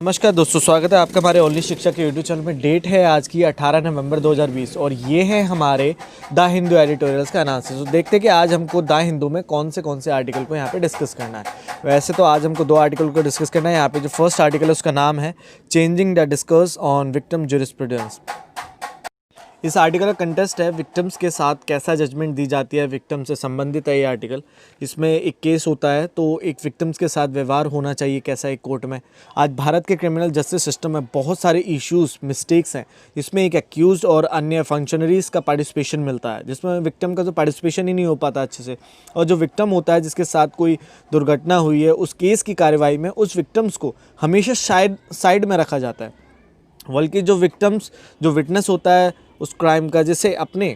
नमस्कार दोस्तों, स्वागत है आपका हमारे ओनली शिक्षा के यूट्यूब चैनल में। डेट है आज की 18 नवंबर 2020 और ये है हमारे द हिंदू एडिटोरियल्स का एनालिसिस। तो देखते हैं कि आज हमको द हिंदू में कौन से आर्टिकल को यहाँ पे डिस्कस करना है। वैसे तो आज हमको दो आर्टिकल को डिस्कस करना है। यहाँ पे जो फर्स्ट आर्टिकल है उसका नाम है changing the डिस्कर्स on victim jurisprudence. इस आर्टिकल का कंटेस्ट है विक्टिम्स के साथ कैसा जजमेंट दी जाती है, विक्टिम से संबंधित है ये आर्टिकल। इसमें एक केस होता है तो एक विक्टिम्स के साथ व्यवहार होना चाहिए कैसा एक कोर्ट में। आज भारत के क्रिमिनल जस्टिस सिस्टम में बहुत सारे इश्यूज मिस्टेक्स हैं। इसमें एक एक्यूज्ड और अन्य फंक्शनरीज़ का पार्टिसिपेशन मिलता है, जिसमें विक्टिम का तो पार्टिसिपेशन ही नहीं हो पाता अच्छे से। और जो विक्टिम होता है जिसके साथ कोई दुर्घटना हुई है, उस केस की कार्रवाई में उस विक्टिम्स को हमेशा साइड में रखा जाता है, बल्कि जो विटनेस होता है उस क्राइम का, जैसे अपने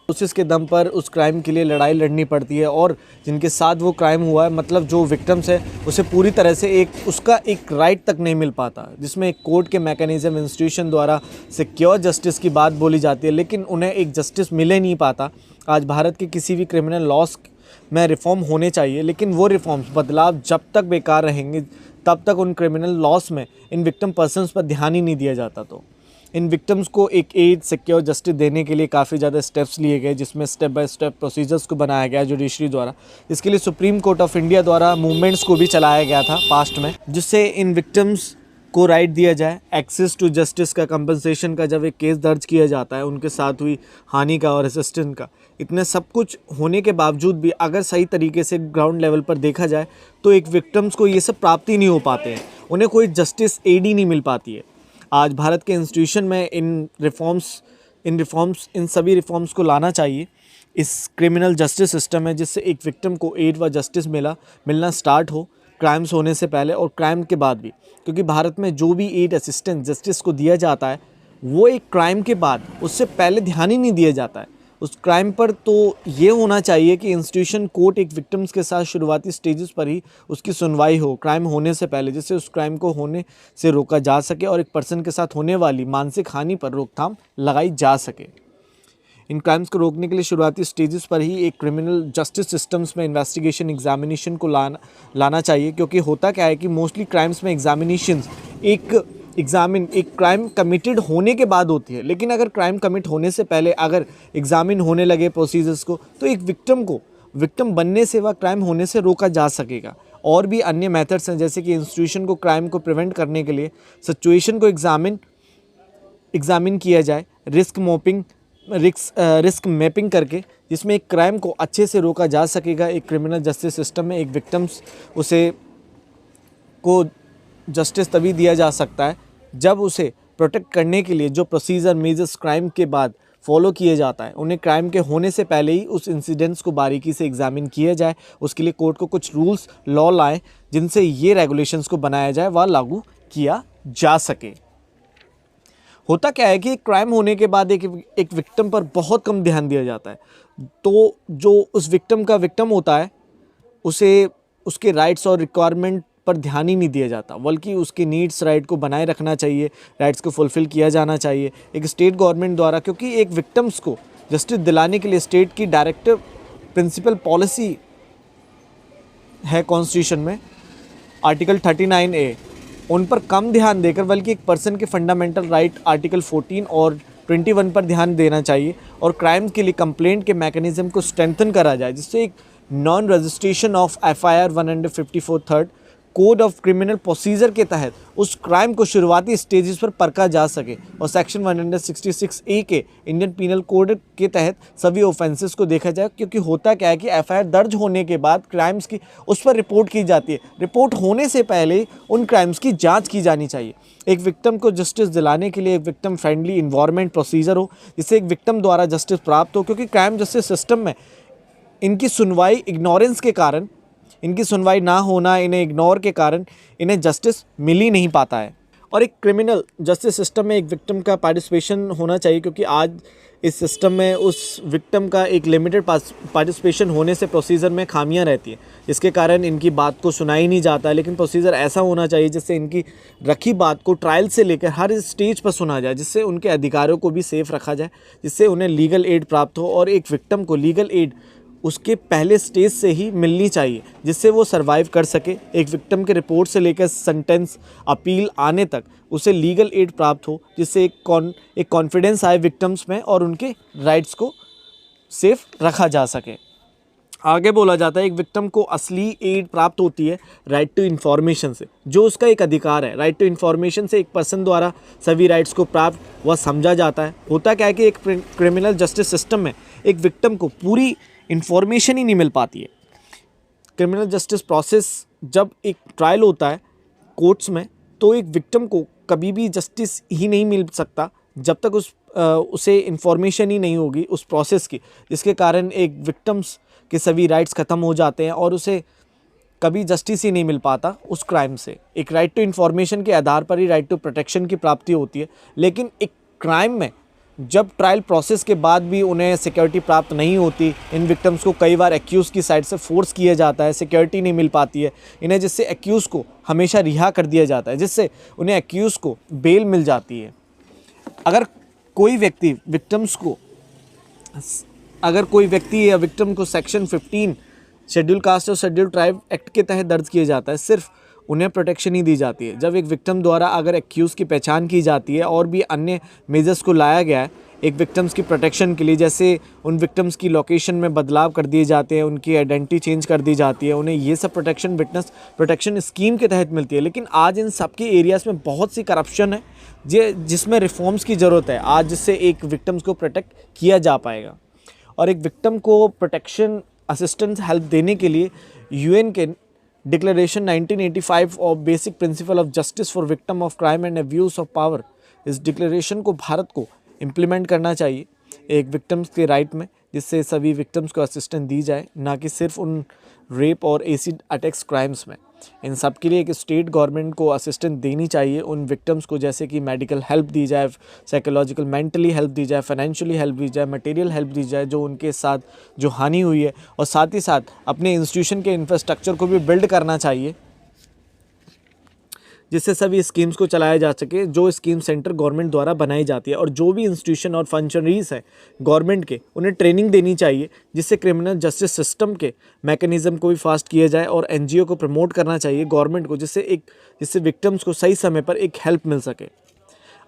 कोशिश के दम पर उस क्राइम के लिए लड़ाई लड़नी पड़ती है। और जिनके साथ वो क्राइम हुआ है, मतलब जो विक्टिम्स है, उसे पूरी तरह से उसका एक राइट तक नहीं मिल पाता, जिसमें एक कोर्ट के मैकेनिज्म इंस्टीट्यूशन द्वारा सिक्योर जस्टिस की बात बोली जाती है, लेकिन उन्हें एक जस्टिस मिले नहीं पाता। आज भारत के किसी भी क्रिमिनल लॉस में रिफॉर्म होने चाहिए, लेकिन वो रिफॉर्म्स, बदलाव जब तक बेकार रहेंगे तब तक उन क्रिमिनल लॉस में इन विक्टिम पर्सन्स पर ध्यान ही नहीं दिया जाता। तो इन विक्टिम्स को एक एज सिक्योर जस्टिस देने के लिए काफ़ी ज़्यादा स्टेप्स लिए गए, जिसमें स्टेप बाय स्टेप प्रोसीजर्स को बनाया गया जुडिशरी द्वारा। इसके लिए सुप्रीम कोर्ट ऑफ इंडिया द्वारा मूवमेंट्स को भी चलाया गया था पास्ट में, जिससे इन विक्टिम्स को राइट दिया जाए एक्सेस टू जस्टिस का, कंपनसेशन का। जब एक केस दर्ज किया जाता है उनके साथ हुई हानि का और असिस्टेंट का, इतने सब कुछ होने के बावजूद भी अगर सही तरीके से ग्राउंड लेवल पर देखा जाए तो एक विक्टिम्स को ये सब प्राप्ति नहीं हो पाते हैं, उन्हें कोई जस्टिस एड ही नहीं मिल पाती है। आज भारत के इंस्टीट्यूशन में इन सभी रिफॉर्म्स को लाना चाहिए। इस क्रिमिनल जस्टिस सिस्टम है जिससे एक विक्टिम को एड व जस्टिस मिलना स्टार्ट हो, क्राइम्स होने से पहले और क्राइम के बाद भी। क्योंकि भारत में जो भी एड असिस्टेंस जस्टिस को दिया जाता है वो एक क्राइम के बाद, उससे पहले ध्यान ही नहीं दिया जाता है उस क्राइम पर। तो ये होना चाहिए कि इंस्टीट्यूशन कोर्ट एक विक्टिम्स के साथ शुरुआती स्टेजेस पर ही उसकी सुनवाई हो क्राइम होने से पहले, जिससे उस क्राइम को होने से रोका जा सके और एक पर्सन के साथ होने वाली मानसिक हानि पर रोकथाम लगाई जा सके। इन क्राइम्स को रोकने के लिए शुरुआती स्टेजेस पर ही एक क्रिमिनल जस्टिस सिस्टम्स में इन्वेस्टिगेशन एग्जामिनेशन को लाना चाहिए। क्योंकि होता क्या है कि मोस्टली क्राइम्स में एग्जामिनेशंस एक क्राइम कमिटेड होने के बाद होती है, लेकिन अगर क्राइम कमिट होने से पहले अगर एग्जामिन होने लगे प्रोसीजर्स को, तो एक विक्टिम बनने से व क्राइम होने से रोका जा सकेगा। और भी अन्य मेथड्स हैं, जैसे कि इंस्टीट्यूशन को क्राइम को प्रिवेंट करने के लिए सिचुएशन को एग्जामिन किया जाए, रिस्क मैपिंग करके, जिसमें एक क्राइम को अच्छे से रोका जा सकेगा। एक क्रिमिनल जस्टिस सिस्टम में एक विक्टिम्स को जस्टिस तभी दिया जा सकता है जब उसे प्रोटेक्ट करने के लिए जो प्रोसीजर मेजर्स क्राइम के बाद फॉलो किए जाता है, उन्हें क्राइम के होने से पहले ही उस इंसिडेंट्स को बारीकी से एग्जामिन किया जाए। उसके लिए कोर्ट को कुछ रूल्स लॉ लाए जिनसे ये रेगुलेशंस को बनाया जाए व लागू किया जा सके। होता क्या है कि क्राइम होने के बाद एक विक्टिम पर बहुत कम ध्यान दिया जाता है। तो जो उस विक्टिम का विक्टिम होता है उसे उसके राइट्स और रिक्वायरमेंट पर ध्यान ही नहीं दिया जाता, बल्कि उसके नीड्स राइट को बनाए रखना चाहिए, राइट्स को फुलफ़िल किया जाना चाहिए एक स्टेट गवर्नमेंट द्वारा। क्योंकि एक विक्टिम्स को जस्टिस दिलाने के लिए स्टेट की डायरेक्टिव प्रिंसिपल पॉलिसी है कॉन्स्टिट्यूशन में आर्टिकल 39A, उन पर कम ध्यान देकर बल्कि एक पर्सन के फंडामेंटल राइट आर्टिकल 14 और 21 पर ध्यान देना चाहिए। और क्राइम के लिए कंप्लेंट के मैकेनिज्म को स्ट्रेंथन करा जाए, जिससे एक non registration of FIR 154 code of criminal procedure के तहत उस क्राइम को शुरुआती स्टेजेस पर परखा जा सके। और सेक्शन 166A के इंडियन पीनल कोड के तहत सभी ऑफेंसेस को देखा जाए। क्योंकि होता क्या है कि FIR दर्ज होने के बाद क्राइम्स की उस पर रिपोर्ट की जाती है, रिपोर्ट होने से पहले उन क्राइम्स की जांच की जानी चाहिए। एक विक्टिम को जस्टिस दिलाने के लिए एक विक्टिम फ्रेंडली इन्वायरमेंट प्रोसीजर हो, जिससे एक विक्टिम द्वारा जस्टिस प्राप्त हो। क्योंकि क्राइम जस्टिस सिस्टम में इनकी सुनवाई इग्नोरेंस के कारण, इनकी सुनवाई ना होना, इन्हें इग्नोर के कारण इन्हें जस्टिस मिल ही नहीं पाता है। और एक क्रिमिनल जस्टिस सिस्टम में एक विक्टिम का पार्टिसिपेशन होना चाहिए। क्योंकि आज इस सिस्टम में उस विक्टिम का एक लिमिटेड पार्टिसिपेशन होने से प्रोसीजर में खामियां रहती हैं, जिसके कारण इनकी बात को सुना ही नहीं जाता है। लेकिन प्रोसीजर ऐसा होना चाहिए जिससे इनकी रखी बात को ट्रायल से लेकर हर स्टेज पर सुना जाए, जिससे उनके अधिकारों को भी सेफ रखा जाए, जिससे उन्हें लीगल एड प्राप्त हो और एक विक्टिम को लीगल एड उसके पहले स्टेज से ही मिलनी चाहिए, जिससे वो सरवाइव कर सके। एक विक्टिम के रिपोर्ट से लेकर सेंटेंस अपील आने तक उसे लीगल एड प्राप्त हो, जिससे एक कॉन्फिडेंस आए विक्टिम्स में और उनके राइट्स को सेफ रखा जा सके। आगे बोला जाता है एक विक्टिम को असली एड प्राप्त होती है राइट टू इन्फॉर्मेशन से, जो उसका एक अधिकार है। राइट टू इन्फॉर्मेशन से एक पर्सन द्वारा सभी राइट्स को प्राप्त व समझा जाता है। होता क्या है कि एक क्रिमिनल जस्टिस सिस्टम में एक विक्टिम को पूरी इन्फॉर्मेशन ही नहीं मिल पाती है। क्रिमिनल जस्टिस प्रोसेस जब एक ट्रायल होता है कोर्ट्स में, तो एक विक्टिम को कभी भी जस्टिस ही नहीं मिल सकता जब तक उसे इन्फॉर्मेशन ही नहीं होगी उस प्रोसेस की, जिसके कारण एक विक्टिम्स के सभी राइट्स ख़त्म हो जाते हैं और उसे कभी जस्टिस ही नहीं मिल पाता उस क्राइम से। एक राइट टू इन्फॉर्मेशन के आधार पर ही राइट टू प्रोटेक्शन की प्राप्ति होती है। लेकिन एक क्राइम में जब ट्रायल प्रोसेस के बाद भी उन्हें सिक्योरिटी प्राप्त नहीं होती, इन विक्टिम्स को कई बार एक्यूज़ की साइड से फोर्स किया जाता है, सिक्योरिटी नहीं मिल पाती है इन्हें, जिससे एक्यूज़ को हमेशा रिहा कर दिया जाता है, जिससे उन्हें एक्यूज़ को बेल मिल जाती है। अगर कोई व्यक्ति या विक्टिम को सेक्शन 15 शेड्यूल कास्ट और शेड्यूल ट्राइब एक्ट के तहत दर्ज किया जाता है, सिर्फ उन्हें प्रोटेक्शन ही दी जाती है। जब एक विक्टिम द्वारा अगर एक्यूज़ की पहचान की जाती है और भी अन्य मेजर्स को लाया गया है एक विक्टिम्स की प्रोटेक्शन के लिए, जैसे उन विक्टिम्स की लोकेशन में बदलाव कर दिए जाते हैं, उनकी आइडेंटिटी चेंज कर दी जाती है, उन्हें ये सब प्रोटेक्शन विटनेस प्रोटेक्शन स्कीम के तहत मिलती है। लेकिन आज इन सब के एरियाज़ में बहुत सी करप्शन है जिसमें रिफॉर्म्स की ज़रूरत है आज, जिससे एक विक्टिम्स को प्रोटेक्ट किया जा पाएगा। और एक विक्टिम को प्रोटेक्शन असिस्टेंस हेल्प देने के लिए यूएन के declaration 1985 of basic principle of justice for victim of crime and abuse of power, इस डिक्लेरेशन को भारत को इम्प्लीमेंट करना चाहिए एक विक्टिम्स के राइट में, जिससे सभी विक्टिम्स को असिस्टेंस दी जाए, ना कि सिर्फ उन रेप और एसिड अटैक्स क्राइम्स में। इन सब के लिए एक स्टेट गवर्नमेंट को असिस्टेंस देनी चाहिए उन विक्टिम्स को, जैसे कि मेडिकल हेल्प दी जाए, साइकोलॉजिकल मेंटली हेल्प दी जाए, फाइनेंशियली हेल्प दी जाए, मटेरियल हेल्प दी जाए जो उनके साथ जो हानि हुई है, और साथ ही साथ अपने इंस्टीट्यूशन के इंफ्रास्ट्रक्चर को भी बिल्ड करना चाहिए, जिससे सभी स्कीम्स को चलाया जा सके जो स्कीम सेंटर गवर्नमेंट द्वारा बनाई जाती है। और जो भी इंस्टीट्यूशन और फंक्शनरीज है गवर्नमेंट के, उन्हें ट्रेनिंग देनी चाहिए, जिससे क्रिमिनल जस्टिस सिस्टम के मैकेनिज़्म को भी फास्ट किया जाए, और एनजीओ को प्रमोट करना चाहिए गवर्नमेंट को, जिससे विक्टिम्स को सही समय पर एक हेल्प मिल सके।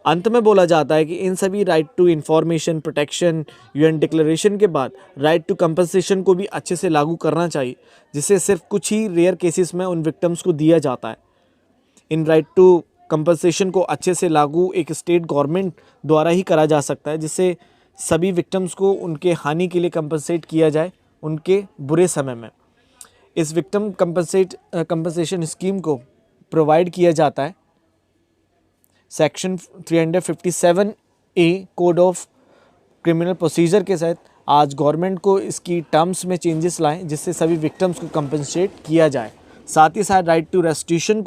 अंत में बोला जाता है कि इन सभी right to information, protection, UN declaration के बाद राइट टू कंपनसेशन को भी अच्छे से लागू करना चाहिए, जिससे सिर्फ कुछ ही रेयर केसेस में उन विक्टिम्स को दिया जाता है। इन राइट टू कंपनसेशन को अच्छे से लागू एक स्टेट गवर्नमेंट द्वारा ही करा जा सकता है, जिससे सभी विक्टिम्स को उनके हानि के लिए कंपनसेट किया जाए उनके बुरे समय में। इस विक्टिम कंपनसेशन स्कीम को प्रोवाइड किया जाता है section 357A code of criminal procedure के तहत। आज गवर्नमेंट को इसकी टर्म्स में चेंजेस लाएं, जिससे सभी विक्टिम्स को कंपनसेट किया जाए। साथ ही साथ राइट टू रेस्टिट्यूशन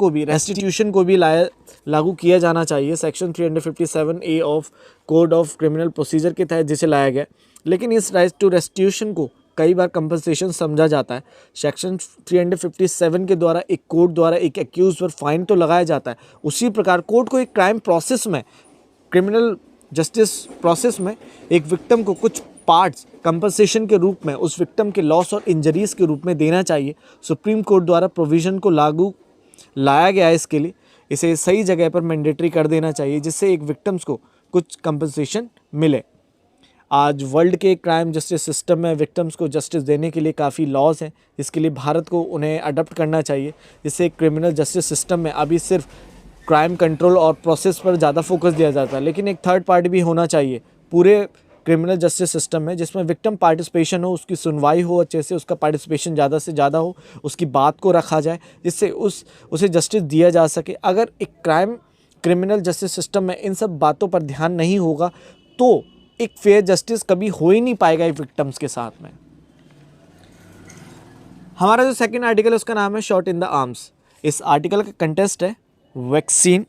को भी लागू किया जाना चाहिए section 357A of code of criminal procedure के तहत, जिसे लाया गया। लेकिन इस राइट टू रेस्टिट्यूशन को कई बार कंपनसेशन समझा जाता है। सेक्शन 357 के द्वारा एक कोर्ट द्वारा एक एक्यूज पर फाइन तो लगाया जाता है, उसी प्रकार कोर्ट को एक क्राइम प्रोसेस में, क्रिमिनल जस्टिस प्रोसेस में एक विक्टिम को कुछ पार्ट्स कंपनसेशन के रूप में उस विक्टिम के लॉस और इंजरीज के रूप में देना चाहिए। सुप्रीम कोर्ट द्वारा प्रोविज़न को लागू लाया गया है इसके लिए, इसे सही जगह पर मैंडेटरी कर देना चाहिए, जिससे एक विक्टिम्स को कुछ कंपनसेशन मिले। आज वर्ल्ड के क्राइम जस्टिस सिस्टम में विक्टिम्स को जस्टिस देने के लिए काफ़ी लॉज हैं, इसके लिए भारत को उन्हें अडॉप्ट करना चाहिए, जिससे क्रिमिनल जस्टिस सिस्टम में अभी सिर्फ क्राइम कंट्रोल और प्रोसेस पर ज़्यादा फोकस दिया जाता है, लेकिन एक थर्ड पार्टी भी होना चाहिए पूरे क्रिमिनल जस्टिस सिस्टम में, जिसमें विक्टिम पार्टिसिपेशन हो, उसकी सुनवाई हो अच्छे से, उसका पार्टिसिपेशन ज़्यादा से ज़्यादा हो, उसकी बात को रखा जाए, जिससे उसे जस्टिस दिया जा सके। अगर एक क्रिमिनल जस्टिस सिस्टम में इन सब बातों पर ध्यान नहीं होगा तो एक फेयर जस्टिस कभी हो ही नहीं पाएगा विक्टिम्स के साथ में। हमारा जो सेकंड आर्टिकल है उसका नाम है शॉट इन द आर्म्स। इस आर्टिकल का कंटेस्ट है वैक्सीन।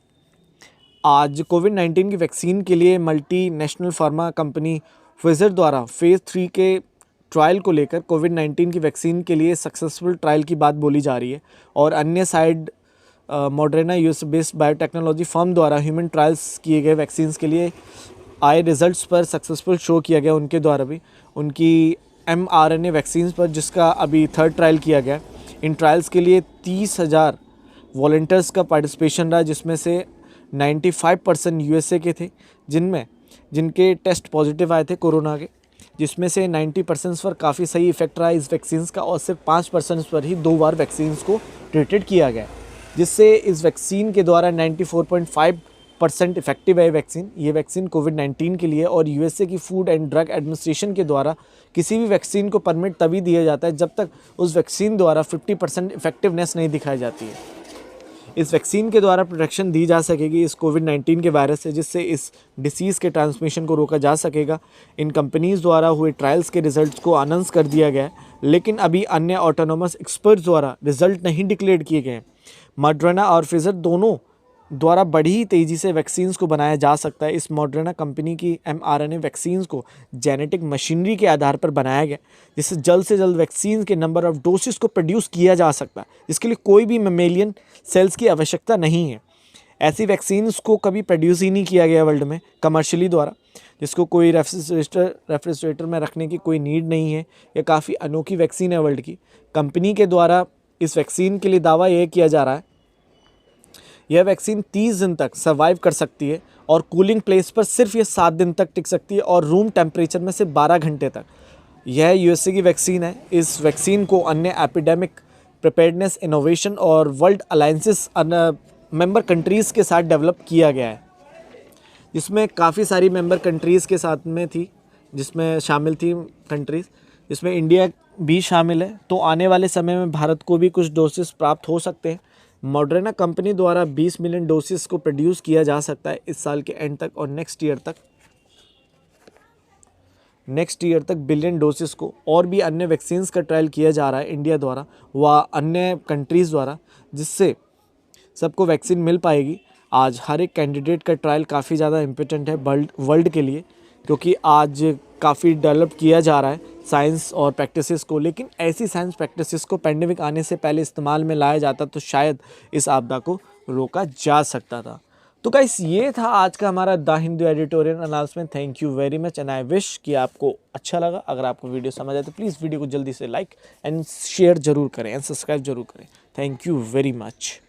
आज कोविड-19 की वैक्सीन के लिए मल्टीनेशनल फार्मा कंपनी फाइजर द्वारा फेज़ 3 के ट्रायल को लेकर कोविड-19 की वैक्सीन के लिए सक्सेसफुल ट्रायल की बात बोली जा रही है, और अन्य side Moderna US based biotechnology firm द्वारा ह्यूमन ट्रायल्स किए गए वैक्सीन्स के लिए आए रिजल्ट्स पर सक्सेसफुल शो किया गया उनके द्वारा भी। उनकी mRNA वैक्सीन पर, जिसका अभी 3rd ट्रायल किया गया। इन ट्रायल्स के लिए 30,000 वॉलंटियर्स का पार्टिसिपेशन रहा, जिसमें से 95% USA के थे, जिनके टेस्ट पॉजिटिव आए थे कोरोना के, जिसमें से 90% पर काफ़ी सही इफेक्ट रहा इस वैक्सीन्स का, और सिर्फ 5% पर ही 2 बार वैक्सीन्स को ट्रीटेड किया गया, जिससे इस वैक्सीन के द्वारा 94.5% इफेक्टिव है वैक्सीन। ये वैक्सीन कोविड-19 के लिए, और USA की फूड एंड ड्रग एडमिनिस्ट्रेशन के द्वारा किसी भी वैक्सीन को परमिट तभी दिया जाता है जब तक उस वैक्सीन द्वारा 50% इफेक्टिवनेस नहीं दिखाई जाती है। इस वैक्सीन के द्वारा प्रोटेक्शन दी जा सकेगी इस कोविड-19 के वायरस से, जिससे इस डिसीज़ के ट्रांसमिशन को रोका जा सकेगा। इन कंपनीज़ द्वारा हुए ट्रायल्स के रिजल्ट्स को अनाउंस कर दिया गया है, लेकिन अभी अन्य ऑटोनोमस एक्सपर्ट्स द्वारा रिजल्ट नहीं डिक्लेयर किए गए हैं। मॉडर्ना और फाइजर दोनों द्वारा बड़ी ही तेज़ी से वैक्सीन्स को बनाया जा सकता है। इस मॉडर्ना कंपनी की mRNA वैक्सीन्स को जेनेटिक मशीनरी के आधार पर बनाया गया, जिससे जल्द से जल्द वैक्सीन के नंबर ऑफ डोसेस को प्रोड्यूस किया जा सकता है, जिसके लिए कोई भी मेमेलियन सेल्स की आवश्यकता नहीं है। ऐसी वैक्सीन्स को कभी प्रोड्यूस ही नहीं किया गया वर्ल्ड में कमर्शियली द्वारा, जिसको कोई रेफ्रिजरेटर में रखने की कोई नीड नहीं है। ये काफ़ी अनोखी वैक्सीन है वर्ल्ड की। कंपनी के द्वारा इस वैक्सीन के लिए दावा यह किया जा रहा है, यह वैक्सीन 30 दिन तक सर्वाइव कर सकती है, और कूलिंग प्लेस पर सिर्फ ये 7 दिन तक टिक सकती है, और रूम टेम्परेचर में से 12 घंटे तक। यह USA की वैक्सीन है। इस वैक्सीन को अन्य एपिडेमिक प्रिपेयर्डनेस इनोवेशन और वर्ल्ड अलायंसेस मेंबर कंट्रीज़ के साथ डेवलप किया गया है, जिसमें काफ़ी सारी मेंबर कंट्रीज़ के साथ में थी, जिसमें शामिल थी कंट्रीज़, जिसमें इंडिया भी शामिल है। तो आने वाले समय में भारत को भी कुछ डोसेस प्राप्त हो सकते हैं। मॉडर्ना कंपनी द्वारा 20 मिलियन डोसेस को प्रोड्यूस किया जा सकता है इस साल के एंड तक, और नेक्स्ट ईयर तक बिलियन डोसेस को। और भी अन्य वैक्सीन्स का ट्रायल किया जा रहा है इंडिया द्वारा व अन्य कंट्रीज़ द्वारा, जिससे सबको वैक्सीन मिल पाएगी। आज हर एक कैंडिडेट का ट्रायल काफ़ी ज़्यादा इम्पोर्टेंट है वर्ल्ड के लिए, क्योंकि आज काफ़ी डेवलप किया जा रहा है साइंस और प्रैक्टिसेस को, लेकिन ऐसी साइंस प्रैक्टिसेस को पेंडेमिक आने से पहले इस्तेमाल में लाया जाता तो शायद इस आपदा को रोका जा सकता था। तो गाइस, ये था आज का हमारा the Hindu editorial announcement. Thank you very much and I wish कि आपको अच्छा लगा। अगर आपको वीडियो समझ आए तो प्लीज़ वीडियो को जल्दी से लाइक एंड शेयर जरूर करें एंड सब्सक्राइब जरूर करें। Thank you very much.